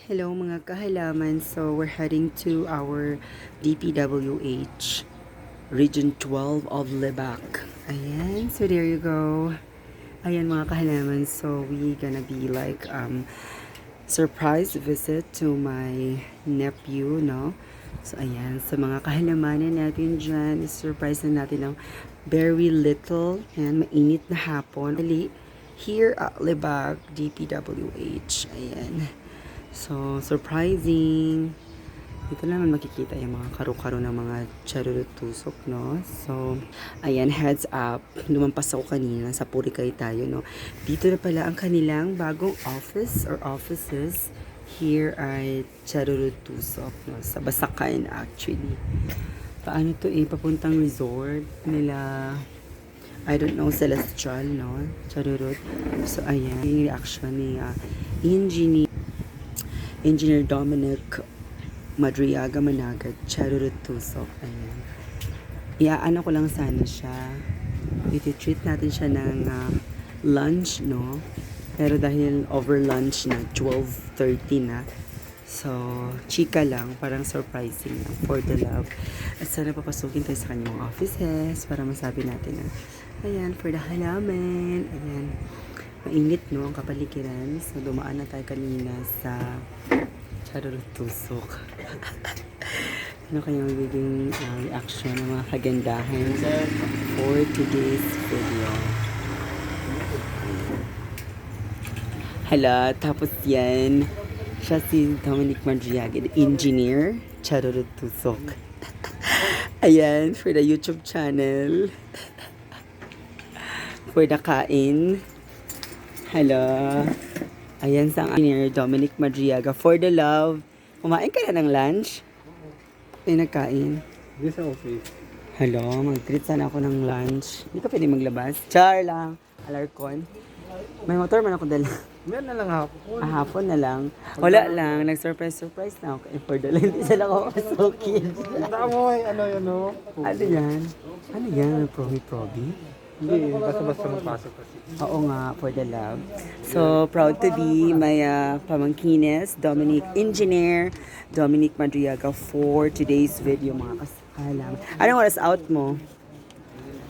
Hello mga kahalaman. So we're heading to our DPWH Region 12 of Lebac. Ayan, so there you go. Ayan mga kahalaman. So we gonna be like surprise visit to my nephew, no? So ayan, sa mga kahalamanan natin dyan, surprise na natin ng very little and mainit na hapon. Here at Lebac DPWH. Ayan. So, surprising. Dito naman makikita yung mga karo-karo ng mga charurut tusok, no? So, ayan, heads up. Lumampas ako kanina sa Purikay tayo, no? Dito na pala ang kanilang bagong office or offices here ay charurut tusok, no? Sa Basakan, actually. Paano to papuntang resort nila, I don't know, Celestial, no? Charurut. So, ayan, yung reaction ni Engineer Dominic Madriaga Managat, Charurut Tusok. Ayan. Iaano ko lang sana siya. Iti-treat natin siya ng lunch, no? Pero dahil over lunch na, 12:30 na. So, chika lang, parang surprising lang for the love. At sana papasukin tayo sa kanyang offices para masabi natin na, ayan, for the halaman. Ayan. Mainit, no, ang kapaligiran. So, dumaan na tayo kanina sa Charurut Tusok. Ano kaya magiging reaction ng mga kagandahan for today's video? Hala, tapos yan. Siya si Dominic Madriaga, engineer, Charurut Tusok. Ayan, for the YouTube channel. For the kain. Hello. Ayan sa engineer Dominic Madriaga. For the love. Kumain ka na ng lunch? Ay, nagkain. Hindi sa office. Hello, mag-treat sana ako ng lunch. Hindi ka pwede maglabas. Char lang. Alarcon. May motor man ako dala. Meron na lang hapon. Hapon na lang. Wala lang. Nag-surprise na ako. For the love. Hindi sila ako masukin. Tama mo ay ano yun, no? Ano yan? Ano yan? Probi? Hindi, basta-basta magpasok kasi. Oo nga, for the love. So, proud to be my pamangkines, Engineer Dominic Madriaga for today's video, mga kasalam. Anong oras out mo?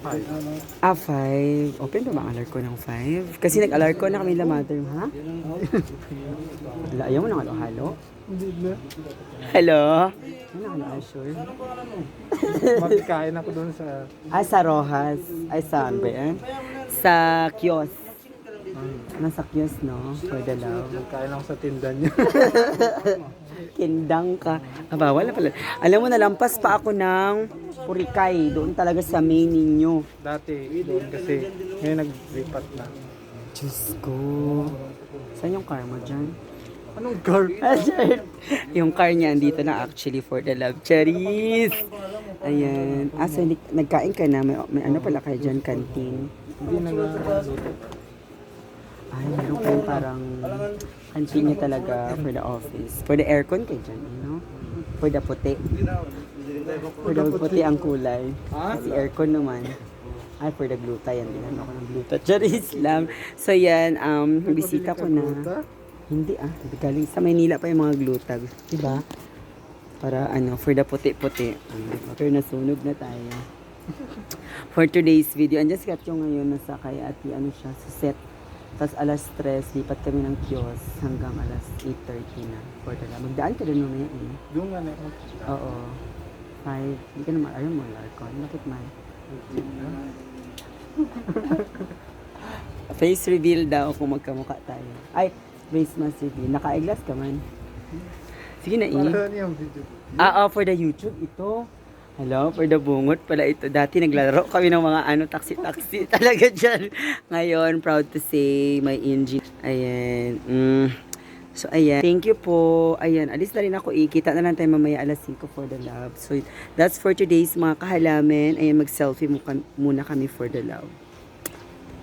5. Open ba ang ko ng 5? Kasi nag-alarm na kami la mother, ha? Wala, ayaw mo nang halo-halo? Hindi na. Hello? Ano ka sure? Magkain ako doon sa... Sa Rojas. Saan ba yan? Sa kiosk. Nasa kiosk, no? For the love. Magkain ako sa tindan niya. Kindang ka. Wala pala. Alam mo, nalampas pa ako ng Purikay. Doon talaga sa main ninyo. Dati, doon kasi. Ngayon naglipat na. Diyos ko. Saan yung car mo dyan? Anong car? Yung car niya andito na actually for the love. Cherries! Ayan. So nagkain ka na. May ano pala kayo dyan, canteen. Hindi nag-luto. Ay, meron kayong parang canteen niya talaga for the office. For the aircon kayo dyan, you know? For the puti. For the puti ang kulay. Kasi aircon naman. Ay, for the gluta. Yan, din ako ng gluta. Cherries lang. So yan, bisita ko na. Hindi galing sa Maynila pa yung mga gluta. Diba? Para for the puti-puti. Pero nasunog na tayo. For today's video, andyan si Katyo ngayon nasa kay ati siya sa set. Tapos alas 3, lipat kami ng kiosk hanggang alas 8:30 na. For the lab. Magdaan ka doon mamaya Doon nga na. Oo. 5. Hindi ka naman, ayaw mo alarcon. Bakit man? Face reveal daw kung magkamukha tayo. Ay, face mask reveal. Naka-eyeglass ka man. Sige na Para yung video. for the YouTube, ito. Hello, for the bungot pala ito. Dati naglalaro kami ng mga taxi-taxi talaga dyan. Ngayon, proud to say, my engine. Ayan. So, ayan. Thank you po. Ayan, alis na rin ako. Kita na lang tayo mamaya alas 5 for the love. So, that's for today's mga kahalamen. Ayan, mag-selfie muna kami for the love.